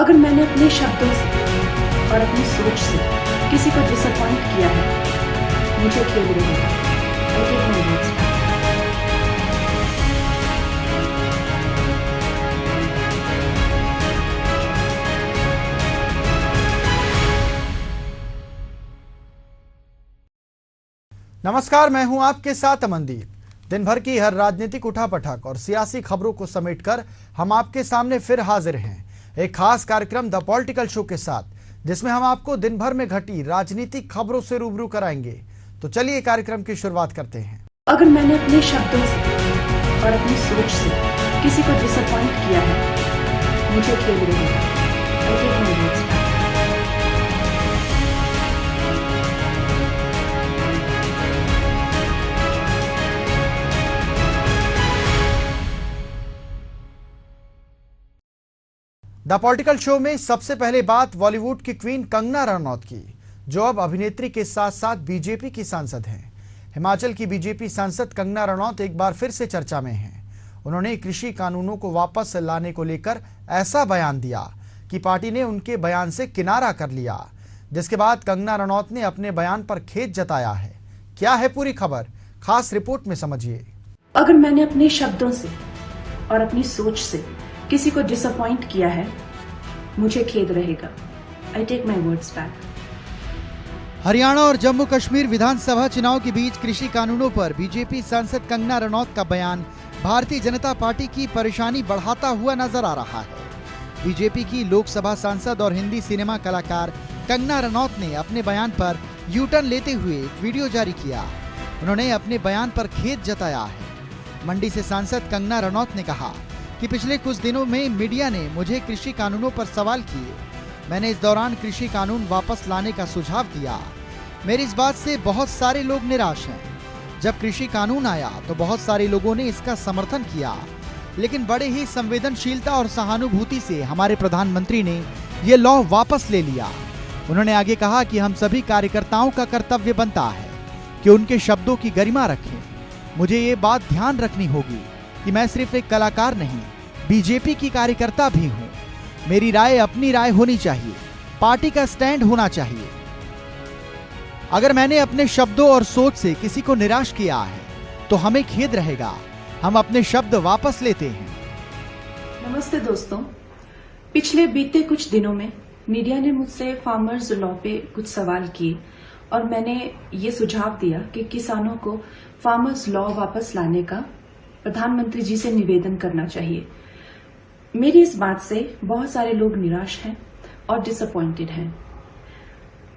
अगर मैंने अपने शब्दों से और अपनी सोच से किसी को डिसअपॉइंट किया है, मुझे खेद रहेगा। I take my words back. नमस्कार, मैं हूं आपके साथ अमनदीप। दिन भर की हर राजनीतिक उठापटक और सियासी खबरों को समेटकर हम आपके सामने फिर हाजिर हैं एक खास कार्यक्रम द पॉलिटिकल शो के साथ, जिसमें हम आपको दिन भर में घटी राजनीतिक खबरों से रूबरू कराएंगे। तो चलिए कार्यक्रम की शुरुआत करते हैं। अगर मैंने अपने शब्दों से और अपनी सोच से किसी को डिसअपॉइंट किया है, मुझे खेद रहेगा। I take my words back. The political show में सबसे पहले बात बॉलीवुड की क्वीन कंगना रनौत की, जो अब अभिनेत्री के साथ साथ बीजेपी की सांसद हैं। हिमाचल की बीजेपी सांसद कंगना रनौत एक बार फिर से चर्चा में हैं। उन्होंने कृषि कानूनों को वापस लाने को लेकर ऐसा बयान दिया कि पार्टी ने उनके बयान से किनारा कर लिया, जिसके बाद कंगना रनौत ने अपने बयान पर खेद जताया है। क्या है पूरी खबर, खास रिपोर्ट में समझिए। अगर मैंने अपने शब्दों से और अपनी सोच से किसी को डिसअपॉइंट किया है, मुझे खेद रहेगा। I take my words back. Haryana और जम्मू कश्मीर विधानसभा चुनाव के बीच कृषि कानूनों पर बीजेपी सांसद कंगना रनौत का बयान भारतीय जनता पार्टी की परेशानी बढ़ाता हुआ नजर आ रहा है। बीजेपी की लोकसभा सांसद और हिंदी सिनेमा कलाकार कंगना रनौत ने अपने बयान पर यू टर्न लेते हुए एक वीडियो जारी किया। उन्होंने अपने बयान पर खेद जताया है। मंडी से सांसद कंगना रनौत ने कहा कि पिछले कुछ दिनों में मीडिया ने मुझे कृषि कानूनों पर सवाल किए। मैंने इस दौरान कृषि कानून वापस लाने का सुझाव दिया। मेरी इस बात से बहुत सारे लोग निराश हैं। जब कृषि कानून आया तो बहुत सारे लोगों ने इसका समर्थन किया, लेकिन बड़े ही संवेदनशीलता और सहानुभूति से हमारे प्रधानमंत्री ने ये लॉ वापस ले लिया। उन्होंने आगे कहा कि हम सभी कार्यकर्ताओं का कर्तव्य बनता है कि उनके शब्दों की गरिमा रखें। मुझे ये बात ध्यान रखनी होगी कि मैं सिर्फ एक कलाकार नहीं, बीजेपी की कार्यकर्ता भी हूं। मेरी राय अपनी राय होनी चाहिए, पार्टी का स्टैंड होना चाहिए। अगर मैंने अपने शब्दों और सोच से किसी को निराश किया है तो हमें खेद रहेगा। हम अपने शब्द वापस लेते हैं। नमस्ते दोस्तों, पिछले बीते कुछ दिनों में मीडिया ने मुझसे फार्मर्स लॉ पे कुछ सवाल किए और मैंने ये सुझाव दिया कि किसानों को फार्मर्स लॉ वापस लाने का प्रधानमंत्री जी से निवेदन करना चाहिए। मेरी इस बात से बहुत सारे लोग निराश हैं और डिसअपॉइंटेड हैं।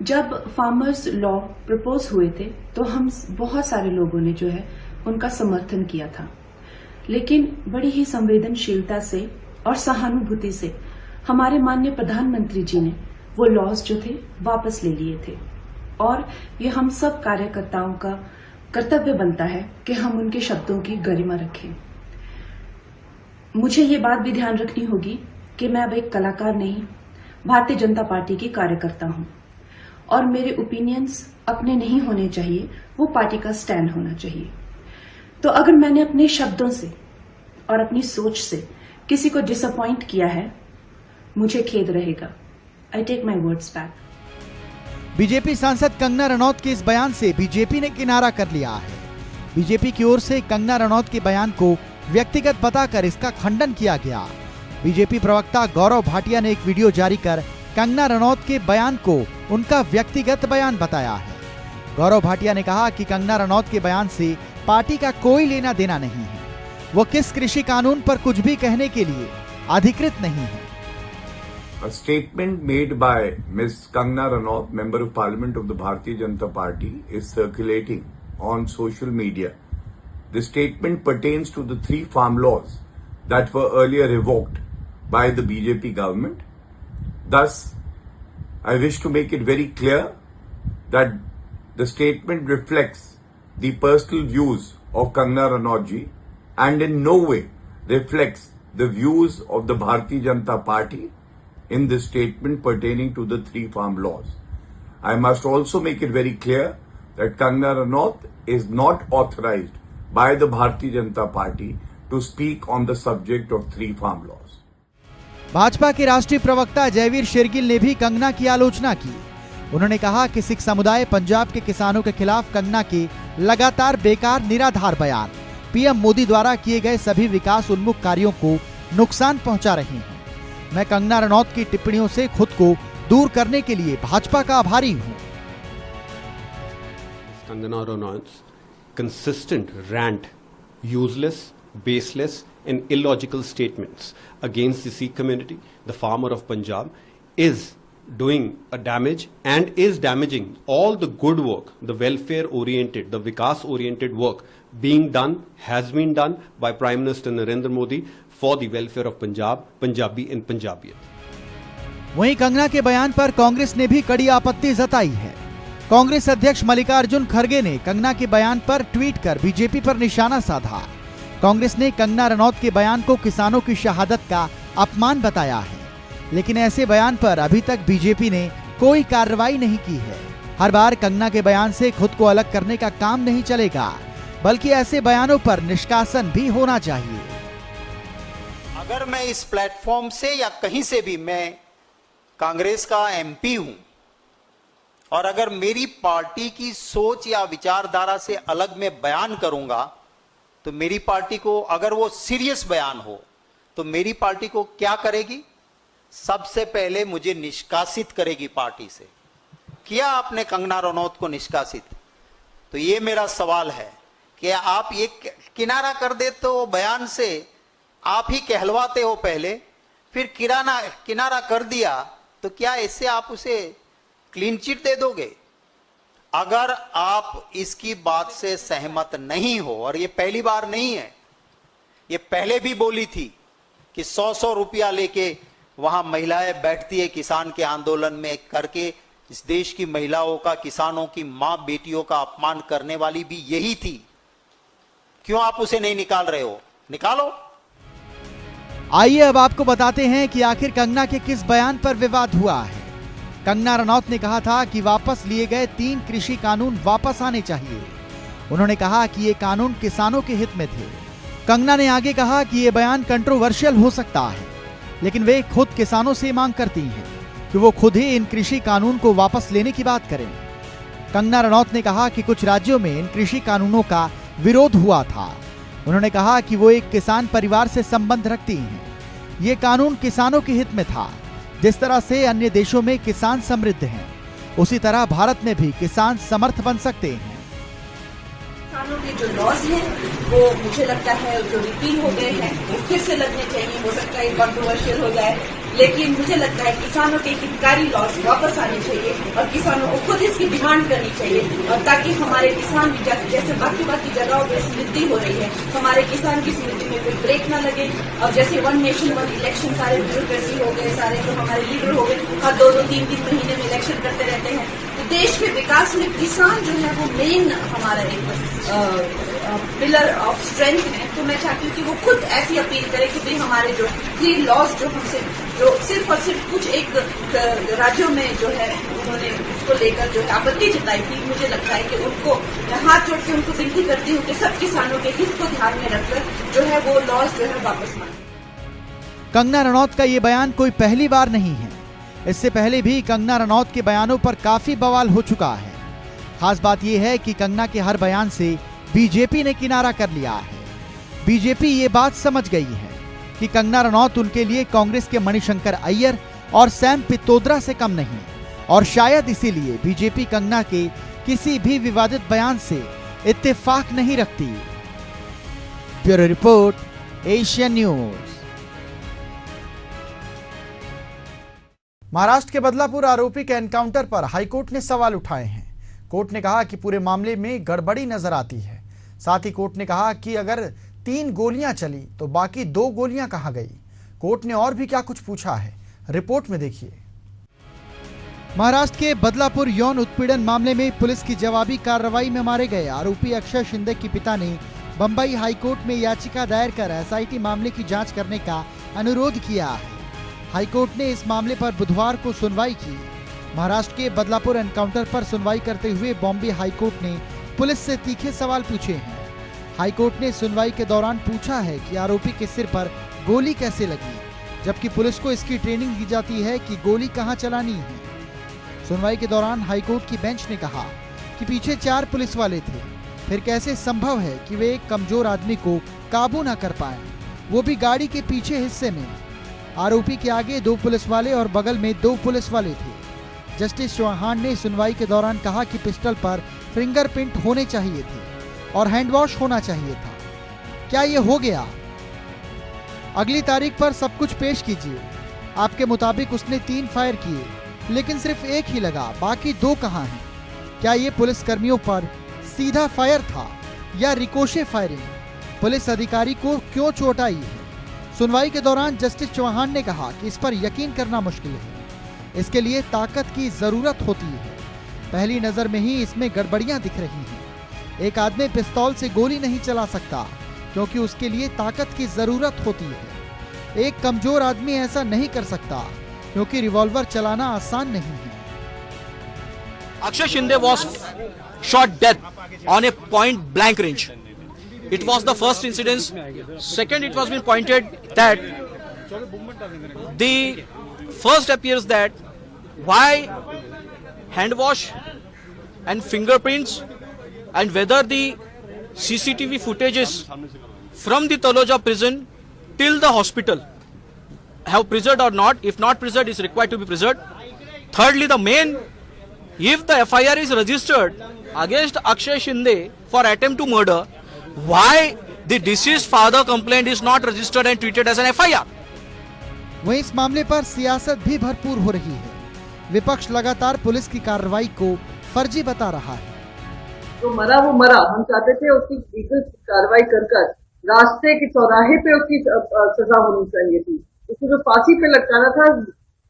जब फार्मर्स लॉ प्रपोज हुए थे तो हम बहुत सारे लोगों ने जो है उनका समर्थन किया था, लेकिन बड़ी ही संवेदनशीलता से और सहानुभूति से हमारे माननीय प्रधानमंत्री जी ने वो लॉज जो थे वापस ले लिए थे। और ये हम सब कार्यकर्ताओं का कर्तव्य बनता है कि हम उनके शब्दों की गरिमा रखें। मुझे ये बात भी ध्यान रखनी होगी कि मैं अब एक कलाकार नहीं, भारतीय जनता पार्टी की कार्यकर्ता हूं और मेरे ओपिनियंस अपने नहीं होने चाहिए, वो पार्टी का स्टैंड होना चाहिए। तो अगर मैंने अपने शब्दों से और अपनी सोच से किसी को डिसअपॉइंट किया है, मुझे खेद रहेगा। I take my words back. BJP सांसद कंगना रनौत के इस बयान से बीजेपी ने किनारा कर लिया है। बीजेपी की ओर से कंगना रनौत के बयान को व्यक्तिगत बताकर इसका खंडन किया गया। बीजेपी प्रवक्ता गौरव भाटिया ने एक वीडियो जारी कर कंगना रनौत के बयान को उनका व्यक्तिगत बयान बताया है। गौरव भाटिया ने कहा कि कंगना रनौत के बयान से पार्टी का कोई लेना देना नहीं है। वो किस कृषि कानून पर कुछ भी कहने के लिए अधिकृत नहीं है। A statement made by Ms. Kangna Ranaut, Member of Parliament of the Bharatiya Janata Party, is circulating on social media. The statement pertains to the 3 farm laws that were earlier revoked by the BJP government. Thus, I wish to make it very clear that the statement reflects the personal views of Kangna Ranaut ji and in no way reflects the views of the Bharatiya Janata Party in this statement pertaining to the 3 farm laws. I must also make it very clear that Kangna Ranaut is not authorized by the Bharatiya Janata Party to speak on the subject of 3 farm laws. Bhajpa के राष्ट्रीय प्रवक्ता जयवीर शेरगिल ने भी कंगना की आलोचना की। उन्होंने कहा कि सिख समुदाय पंजाब के किसानों के खिलाफ कंगना के लगातार बेकार निराधार बयान पीएम मोदी द्वारा किए गए सभी विकास उन्मुख कार्यों को नुकसान पहुंचा रहे हैं। मैं कंगना रनौत की टिप्पणियों से खुद को दूर करने के लिए भाजपा का आभारी हूं। Kangana Ranaut's consistent rant, useless, baseless and illogical statements against the Sikh community, the farmer of Punjab, is doing a damage and is damaging all the good work, the welfare oriented, the vikas oriented work being done, has been done by Prime Minister Narendra Modi for the welfare of Punjab, Punjabi and Punjabiyat. वहीं कंगना के बयान पर कांग्रेस ने भी कड़ी आपत्ति जताई है। कांग्रेस अध्यक्ष मल्लिकार्जुन खड़गे ने कंगना के बयान पर ट्वीट कर बीजेपी पर निशाना साधा। कांग्रेस ने कंगना रनौत के बयान को किसानों की शहादत का अपमान बताया है, लेकिन ऐसे बयान पर अभी तक बीजेपी ने कोई कार्रवाई नहीं की है। हर बार कंगना के बयान से खुद को अलग करने का काम नहीं चलेगा, बल्कि ऐसे बयानों पर निष्कासन भी होना चाहिए। अगर मैं इस प्लेटफॉर्म से या कहीं से भी मैं कांग्रेस का एमपी हूं और अगर मेरी पार्टी की सोच या विचारधारा से अलग मैं बयान करूंगा तो मेरी पार्टी को, अगर वो सीरियस बयान हो तो मेरी पार्टी को क्या करेगी? सबसे पहले मुझे निष्कासित करेगी पार्टी से। किया आपने कंगना रनौत को निष्कासित? तो ये मेरा सवाल है कि आप ये किनारा कर देते हो बयान से, आप ही कहलवाते हो पहले, फिर किनारा कर दिया तो क्या इससे आप उसे क्लीन चिट दे दोगे? अगर आप इसकी बात से सहमत नहीं हो, और ये पहली बार नहीं है, ये पहले भी बोली थी कि 100-100 रुपया लेके वहां महिलाएं बैठती है किसान के आंदोलन में करके, इस देश की महिलाओं का, किसानों की मां बेटियों का अपमान करने वाली भी यही थी। क्यों आप उसे नहीं निकाल रहे हो? निकालो। आइए अब आपको बताते हैं कि आखिर कंगना के किस बयान पर विवाद हुआ है। कंगना रनौत ने कहा था कि वापस लिए गए 3 कृषि कानून वापस आने चाहिए। उन्होंने कहा कि ये कानून किसानों के हित में थे। कंगना ने आगे कहा कि ये बयान कंट्रोवर्शियल हो सकता है, लेकिन वे खुद किसानों से मांग करती हैं कि वो खुद ही इन कृषि कानून को वापस लेने की बात करें। कंगना रनौत ने कहा कि कुछ राज्यों में इन कृषि कानूनों का विरोध हुआ था। उन्होंने कहा कि वो एक किसान परिवार से संबंध रखती हैं। ये कानून किसानों के हित में था। जिस तरह से अन्य देशों में किसान समृद्ध हैं, उसी तरह भारत में भी किसान समर्थ बन सकते हैं। किसानों के जो लॉज हैं वो मुझे लगता है जो रिपील हो गए हैं वो फिर से लगने चाहिए। हो सकता है कंट्रोवर्शियल हो जाए, लेकिन मुझे लगता है किसानों के हितकारी लॉज वापस आने चाहिए और किसानों को खुद इसकी डिमांड करनी चाहिए, और ताकि हमारे किसान भी जैसे बाकी जगहों पर समृद्धि हो रही है, हमारे किसान की समृद्धि में कोई ब्रेक ना लगे। और जैसे 1 नेशन 1 इलेक्शन सारे ब्यूरोक्रेसी हो गए, सारे जो हमारे लीडर हो गए, हर 2-3 महीने में इलेक्शन करते रहते हैं, तो देश के विकास में किसान जो है वो मेन हमारा एक पिलर ऑफ स्ट्रेंथ है। तो मैं चाहती हूँ कि वो खुद ऐसी अपील करे कि भाई हमारे जो 3 लॉज जो हमसे जो सिर्फ और सिर्फ कुछ एक राज्यों में जो है उन्होंने उसको लेकर जो है आपत्ति जताई थी, मुझे लगता है कि उनको मैं हाथ जोड़ के उनको विनती करती हूँ कि सब किसानों के हित को ध्यान में रखकर जो है वो लॉज जो है वापस मांगे। कंगना रनौत का ये बयान कोई पहली बार नहीं है। इससे पहले भी कंगना रनौत के बयानों पर काफी बवाल हो चुका है। खास बात यह है कि कंगना के हर बयान से बीजेपी ने किनारा कर लिया है। बीजेपी ये बात समझ गई है कि कंगना रनौत उनके लिए कांग्रेस के मणिशंकर अय्यर और सैम पित्रोदा से कम नहीं, और शायद इसीलिए बीजेपी कंगना के किसी भी विवादित बयान से इत्तेफाक नहीं रखती। Bureau report, Asian news. Maharashtra के बदलापुर आरोपी के एनकाउंटर पर हाईकोर्ट ने सवाल उठाए हैं। कोर्ट ने कहा कि पूरे मामले में गड़बड़ी नजर आती है। साथ ही कोर्ट ने कहा कि अगर 3 गोलियां चली तो बाकी 2 गोलियां कहां गई। कोर्ट ने और भी क्या कुछ पूछा है, रिपोर्ट में देखिए। महाराष्ट्र के बदलापुर यौन उत्पीड़न मामले में पुलिस की जवाबी कार्रवाई में मारे गए आरोपी अक्षय शिंदे के पिता ने बंबई हाईकोर्ट में याचिका दायर कर एसआईटी मामले की जांच करने का अनुरोध किया है। हाईकोर्ट ने इस मामले पर बुधवार को सुनवाई की। महाराष्ट्र के बदलापुर एनकाउंटर पर सुनवाई करते हुए बॉम्बे हाईकोर्ट ने पुलिस से तीखे सवाल पूछे हैं। हाईकोर्ट ने सुनवाई के दौरान पूछा है कि आरोपी के सिर पर गोली कैसे लगी, जबकि पुलिस को इसकी ट्रेनिंग दी जाती है कि गोली कहां चलानी है। सुनवाई के दौरान हाईकोर्ट की बेंच ने कहा कि पीछे 4 पुलिस वाले थे, फिर कैसे संभव है कि वे एक कमजोर आदमी को काबू न कर पाए, वो भी गाड़ी के पीछे हिस्से में। आरोपी के आगे 2 पुलिस वाले और बगल में 2 पुलिस वाले थे। जस्टिस चौहान ने सुनवाई के दौरान कहा कि पिस्टल पर फिंगरप्रिंट होने चाहिए थे और हैंड वॉश होना चाहिए था। क्या ये हो गया? अगली तारीख पर सब कुछ पेश कीजिए। आपके मुताबिक उसने 3 फायर किए, लेकिन सिर्फ एक ही लगा, बाकी 2 कहां हैं? क्या ये पुलिस कर्मियों पर सीधा फायर था या रिकोशे फायरिंग? पुलिस अधिकारी को क्यों चोट आई है? सुनवाई के दौरान जस्टिस चौहान ने कहा कि इस पर यकीन करना मुश्किल है, इसके लिए ताकत की जरूरत होती है। पहली नजर में ही इसमें गड़बड़ियां दिख रही हैं। एक आदमी पिस्तौल से गोली नहीं चला सकता क्योंकि उसके लिए ताकत की जरूरत होती है। एक कमजोर आदमी ऐसा नहीं कर सकता क्योंकि रिवॉल्वर चलाना आसान नहीं है। Akshay Shinde was shot dead on a point blank range. It was the first incident. Second, it was been pointed that the first appears that why hand wash and fingerprints and whether the CCTV footages from the Taloja prison till the hospital have preserved or not. If not preserved, is required to be preserved. Thirdly, the main, if the FIR is registered against Akshay Shinde for attempt to murder, why the deceased father complaint is not registered and treated as an FIR? वहीं इस मामले पर सियासत भी भरपूर हो रही है। विपक्ष लगातार पुलिस की कार्रवाई को फर्जी बता रहा है। तो मरा वो मरा, हम चाहते थे उसकी लीगल कार्रवाई कर रास्ते के चौराहे पे उसकी सजा होनी चाहिए थी। उसको जो फांसी पे लटकाना था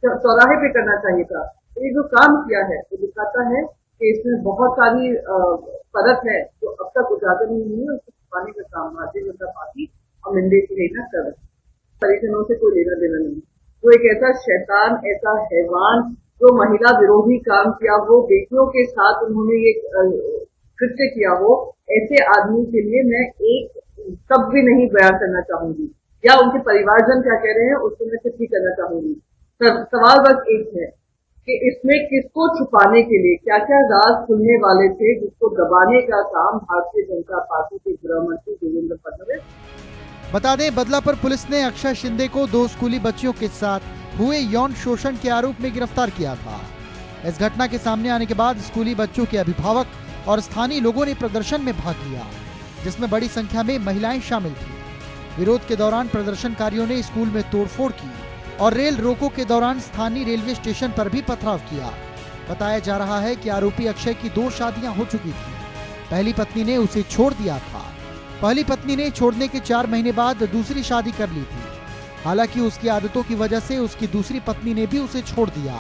चौराहे पे करना चाहिए था। तो ये जो काम किया है वो दिखाता है कि इसमें बहुत सारी परत है जो अब तक उजागर नहीं हुई है। उसको छुपाने का काम भारतीय जनता पार्टी और मंडे की लेना कर रहे हैं। परिजनों से कोई लेना देना नहीं। जो एक ऐसा शैतान, ऐसा हैवान जो महिला विरोधी काम किया, वो बेटियों के साथ उन्होंने ये कृत्य किया, वो ऐसे आदमी के लिए मैं एक शब्द भी नहीं बयान करना चाहूंगी, या उनके परिवारजन क्या कह रहे हैं उसको मैं सिर्फ ही करना चाहूंगी। सवाल बस एक है कि इसमें किसको छुपाने के लिए क्या क्या राज खुलने वाले थे, जिसको दबाने का काम भारतीय जनता पार्टी के गृह मंत्री देवेंद्र फडणवीस। बता दें, बदलापुर पुलिस ने अक्षय शिंदे को 2 स्कूली बच्चियों के साथ हुए यौन शोषण के आरोप में गिरफ्तार किया था। इस घटना के सामने आने के बाद स्कूली बच्चों के अभिभावक और स्थानीय लोगों ने प्रदर्शन में भाग लिया, जिसमें बड़ी संख्या में महिलाएं शामिल थी। विरोध के दौरान प्रदर्शनकारियों ने स्कूल में तोड़फोड़ की और रेल रोको के दौरान स्थानीय रेलवे स्टेशन पर भी पथराव किया। बताया जा रहा है कि आरोपी अक्षय की 2 शादियां हो चुकी थी। पहली पत्नी ने उसे छोड़ दिया था। पहली पत्नी ने छोड़ने के 4 महीने बाद दूसरी शादी कर ली थी। हालांकि उसकी आदतों की वजह से उसकी दूसरी पत्नी ने भी उसे छोड़ दिया।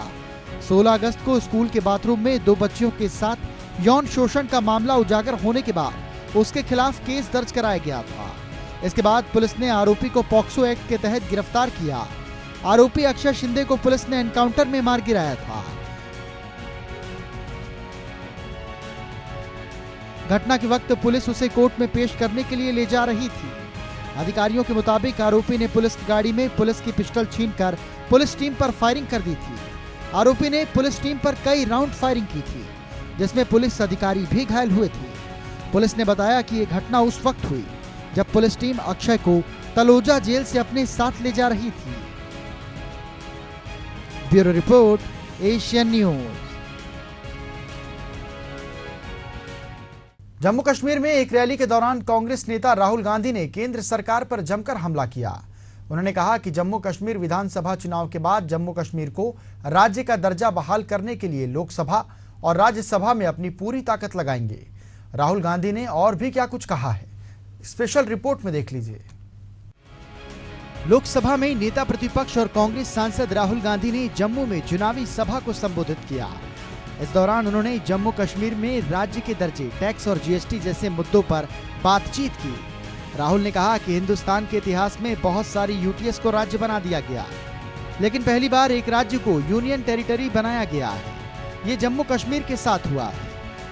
16 अगस्त को स्कूल के बाथरूम में 2 बच्चियों के साथ यौन शोषण का मामला उजागर होने के बाद उसके खिलाफ केस दर्ज कराया गया था। इसके बाद पुलिस ने आरोपी को पॉक्सो एक्ट के तहत गिरफ्तार किया। आरोपी अक्षय शिंदे को पुलिस ने एनकाउंटर में मार गिराया था। घटना के वक्त पुलिस उसे कोर्ट में पेश करने के लिए ले जा रही थी। अधिकारियों के मुताबिक आरोपी ने पुलिस की गाड़ी में पुलिस की पिस्टल छीनकर पुलिस टीम पर फायरिंग कर दी थी। आरोपी ने पुलिस टीम पर कई राउंड फायरिंग की थी, जिसमें पुलिस अधिकारी भी घायल हुए थे। पुलिस ने बताया कि यह घटना उस वक्त हुई जब पुलिस टीम अक्षय को तलोजा जेल से अपने साथ ले जा रही थी। Bureau report, Asian news. Jammu Kashmir में एक रैली के दौरान कांग्रेस नेता राहुल गांधी ने केंद्र सरकार पर जमकर हमला किया। उन्होंने कहा कि जम्मू कश्मीर विधानसभा चुनाव के बाद जम्मू कश्मीर को राज्य का दर्जा बहाल करने के लिए लोकसभा और राज्यसभा में अपनी पूरी ताकत लगाएंगे। राहुल गांधी ने और भी क्या कुछ कहा है, स्पेशल रिपोर्ट में देख लीजिए। लोकसभा में नेता प्रतिपक्ष और कांग्रेस सांसद राहुल गांधी ने जम्मू में चुनावी सभा को संबोधित किया। इस दौरान उन्होंने जम्मू कश्मीर में राज्य के दर्जे, टैक्स और जीएसटी जैसे मुद्दों पर बातचीत की। राहुल ने कहा कि हिंदुस्तान के इतिहास में बहुत सारी यूटीएस को राज्य बना दिया गया, लेकिन पहली बार एक राज्य को यूनियन टेरिटरी बनाया गया है। ये जम्मू कश्मीर के साथ हुआ है।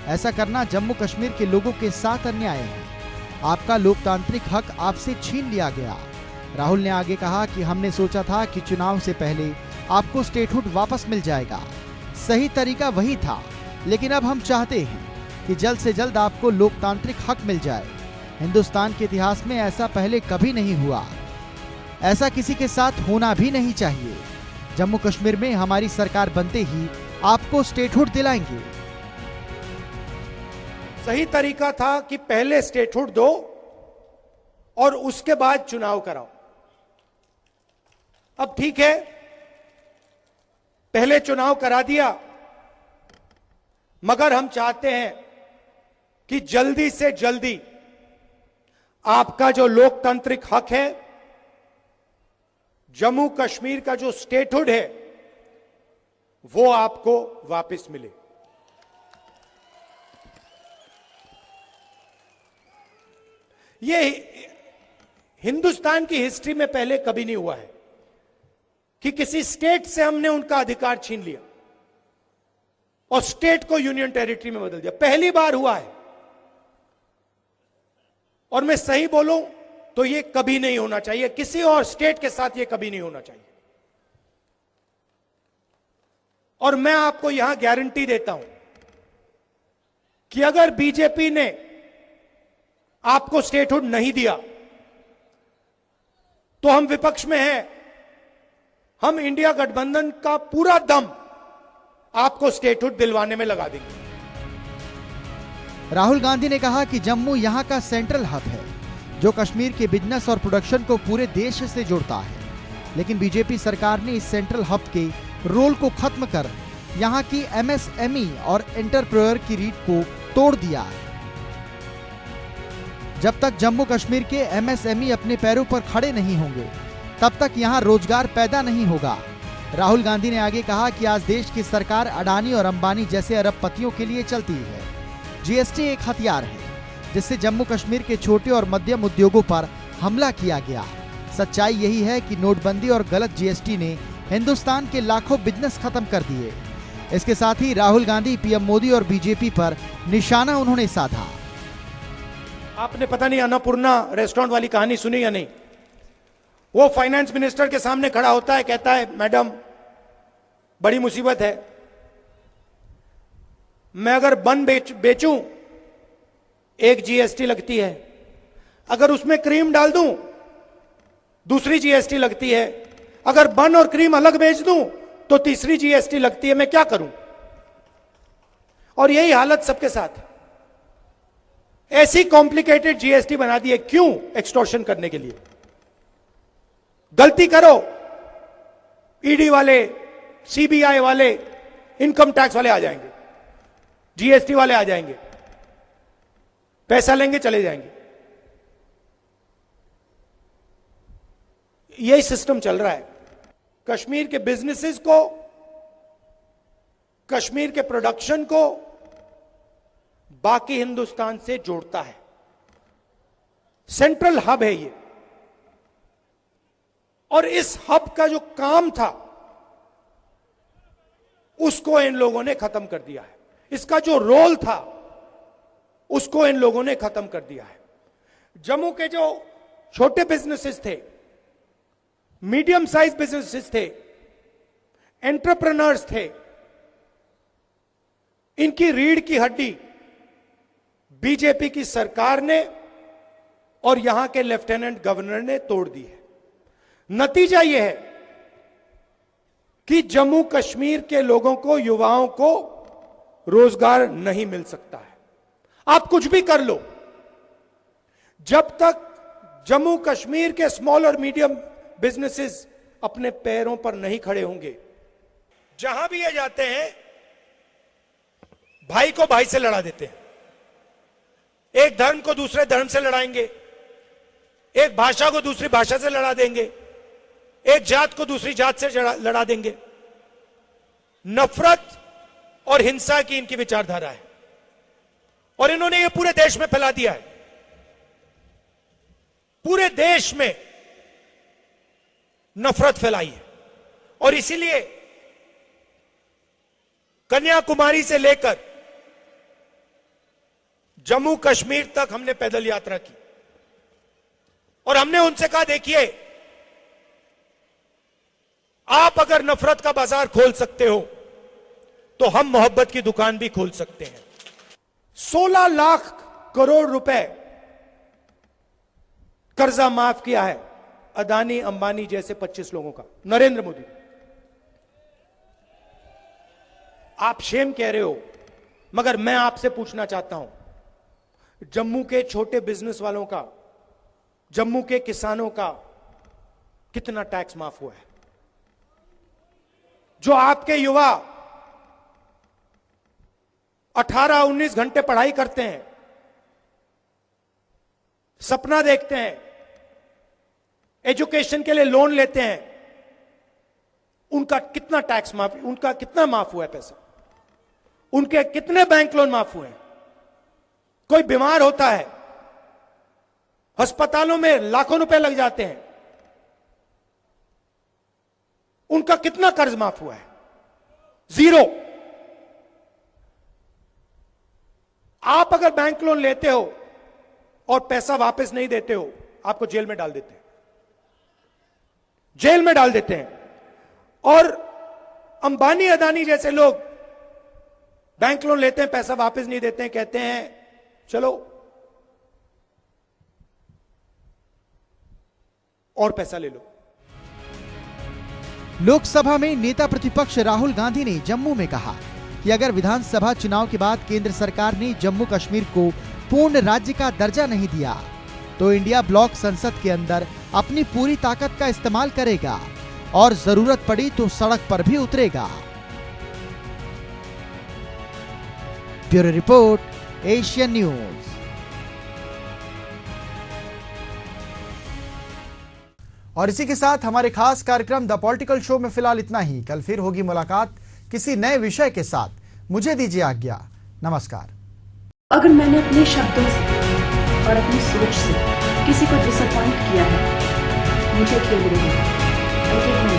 ऐसा करना जम्मू कश्मीर के लोगों के साथ अन्याय है। आपका लोकतांत्रिक हक आपसे छीन लिया गया। राहुल ने आगे कहा कि हमने सोचा था कि चुनाव से पहले आपको स्टेटहुड वापस मिल जाएगा, सही तरीका वही था, लेकिन अब हम चाहते हैं कि जल्द से जल्द आपको लोकतांत्रिक हक मिल जाए। हिंदुस्तान के इतिहास में ऐसा पहले कभी नहीं हुआ, ऐसा किसी के साथ होना भी नहीं चाहिए। जम्मू कश्मीर में हमारी सरकार बनते ही आपको स्टेटहुड दिलाएंगे। सही तरीका था कि पहले स्टेटहुड दो और उसके बाद चुनाव कराओ। अब ठीक है, पहले चुनाव करा दिया, मगर हम चाहते हैं कि जल्दी से जल्दी आपका जो लोकतांत्रिक हक है, जम्मू कश्मीर का जो स्टेटहुड है, वो आपको वापस मिले। ये हिंदुस्तान की हिस्ट्री में पहले कभी नहीं हुआ है कि किसी स्टेट से हमने उनका अधिकार छीन लिया और स्टेट को यूनियन टेरिटरी में बदल दिया। पहली बार हुआ है, और मैं सही बोलूं तो ये कभी नहीं होना चाहिए, किसी और स्टेट के साथ ये कभी नहीं होना चाहिए। और मैं आपको यहां गारंटी देता हूं कि अगर बीजेपी ने आपको स्टेटहुड नहीं दिया तो हम विपक्ष में हैं, हम इंडिया गठबंधन का पूरा दम आपको स्टेटहुड दिलवाने में लगा देंगे। राहुल गांधी ने कहा कि जम्मू यहां का सेंट्रल हब है जो कश्मीर के बिजनेस और प्रोडक्शन को पूरे देश से जोड़ता है, लेकिन बीजेपी सरकार ने इस सेंट्रल हब के रोल को खत्म कर यहां की एमएसएमई और एंटरप्रेन्योर की रीढ़ को तोड़ दिया है। जब तक जम्मू कश्मीर के एमएसएमई अपने पैरों पर खड़े नहीं होंगे, तब तक यहां रोजगार पैदा नहीं होगा। राहुल गांधी ने आगे कहा कि आज देश की सरकार अडानी और अंबानी जैसे अरबपतियों के लिए चलती है। जीएसटी एक हथियार है जिससे जम्मू कश्मीर के छोटे और मध्यम उद्योगों पर हमला किया गया। सच्चाई यही है कि नोटबंदी और गलत जीएसटी ने हिंदुस्तान के लाखों बिजनेस खत्म कर दिए। इसके साथ ही राहुल गांधी, पीएम मोदी और बीजेपी पर निशाना उन्होंने साधा। आपने पता नहीं अन्नपूर्णा रेस्टोरेंट वाली कहानी सुनी या नहीं? वो फाइनेंस मिनिस्टर के सामने खड़ा होता है, कहता है मैडम बड़ी मुसीबत है, मैं अगर बन बेचूं एक जीएसटी लगती है, अगर उसमें क्रीम डाल दूं दूसरी जीएसटी लगती है, अगर बन और क्रीम अलग बेच दूं तो तीसरी जीएसटी लगती है, मैं क्या करूं? और यही हालत सबके साथ। ऐसी कॉम्प्लिकेटेड जीएसटी बना दी है, क्यों? एक्सटॉर्शन करने के लिए। गलती करो, ईडी वाले, सीबीआई वाले, इनकम टैक्स वाले आ जाएंगे, जीएसटी वाले आ जाएंगे, पैसा लेंगे चले जाएंगे। यही सिस्टम चल रहा है। कश्मीर के बिजनेसेस को, कश्मीर के प्रोडक्शन को बाकी हिंदुस्तान से जोड़ता है। सेंट्रल हब है ये, और इस हब का जो काम था उसको इन लोगों ने खत्म कर दिया है। इसका जो रोल था उसको इन लोगों ने खत्म कर दिया है। जम्मू के जो छोटे बिजनेसेस थे, मीडियम साइज बिजनेसेस थे, एंटरप्रेन्योर्स थे, इनकी रीढ़ की हड्डी बीजेपी की सरकार ने और यहां के लेफ्टिनेंट गवर्नर ने तोड़ दी है। नतीजा यह है कि जम्मू कश्मीर के लोगों को, युवाओं को रोजगार नहीं मिल सकता है। आप कुछ भी कर लो, जब तक जम्मू कश्मीर के स्मॉल और मीडियम बिजनेसेस अपने पैरों पर नहीं खड़े होंगे, जहां भी ये जाते हैं भाई को भाई से लड़ा देते हैं, एक धर्म को दूसरे धर्म से लड़ाएंगे, एक भाषा को दूसरी भाषा से लड़ा देंगे, एक जात को दूसरी जात से लड़ा देंगे। नफरत और हिंसा की इनकी विचारधारा है, और इन्होंने ये पूरे देश में फैला दिया है। पूरे देश में नफरत फैलाई है, और इसीलिए कन्याकुमारी से लेकर जम्मू कश्मीर तक हमने पैदल यात्रा की, और हमने उनसे कहा देखिए आप अगर नफरत का बाजार खोल सकते हो तो हम मोहब्बत की दुकान भी खोल सकते हैं। 16 लाख करोड़ रुपए कर्जा माफ किया है अदानी अंबानी जैसे 25 लोगों का, नरेंद्र मोदी। आप शेम कह रहे हो, मगर मैं आपसे पूछना चाहता हूं, जम्मू के छोटे बिजनेस वालों का, जम्मू के किसानों का कितना टैक्स माफ हुआ है? जो आपके युवा 18-19 घंटे पढ़ाई करते हैं, सपना देखते हैं, एजुकेशन के लिए लोन लेते हैं, उनका कितना टैक्स माफ, उनका कितना माफ हुआ है पैसा? उनके कितने बैंक लोन माफ हुए हैं? कोई बीमार होता है, अस्पतालों में लाखों रुपए लग जाते हैं, उनका कितना कर्ज माफ हुआ है? 0। आप अगर बैंक लोन लेते हो और पैसा वापस नहीं देते हो, आपको जेल में डाल देते हैं, जेल में डाल देते हैं। और अंबानी अदानी जैसे लोग बैंक लोन लेते हैं, पैसा वापस नहीं देते हैं, कहते हैं चलो और पैसा ले लो। लोकसभा में नेता प्रतिपक्ष राहुल गांधी ने जम्मू में कहा कि अगर विधानसभा चुनाव के बाद केंद्र सरकार ने जम्मू कश्मीर को पूर्ण राज्य का दर्जा नहीं दिया तो इंडिया ब्लॉक संसद के अंदर अपनी पूरी ताकत का इस्तेमाल करेगा और जरूरत पड़ी तो सड़क पर भी उतरेगा। Bureau report, Asian news. और इसी के साथ हमारे खास कार्यक्रम द पॉलिटिकल शो में फिलहाल इतना ही। कल फिर होगी मुलाकात किसी नए विषय के साथ। मुझे दीजिए आज्ञा। नमस्कार। अगर मैंने अपने शब्दों से और अपनी सोच से किसी को डिसअपॉइंट किया है, मुझे खेद रहेगा।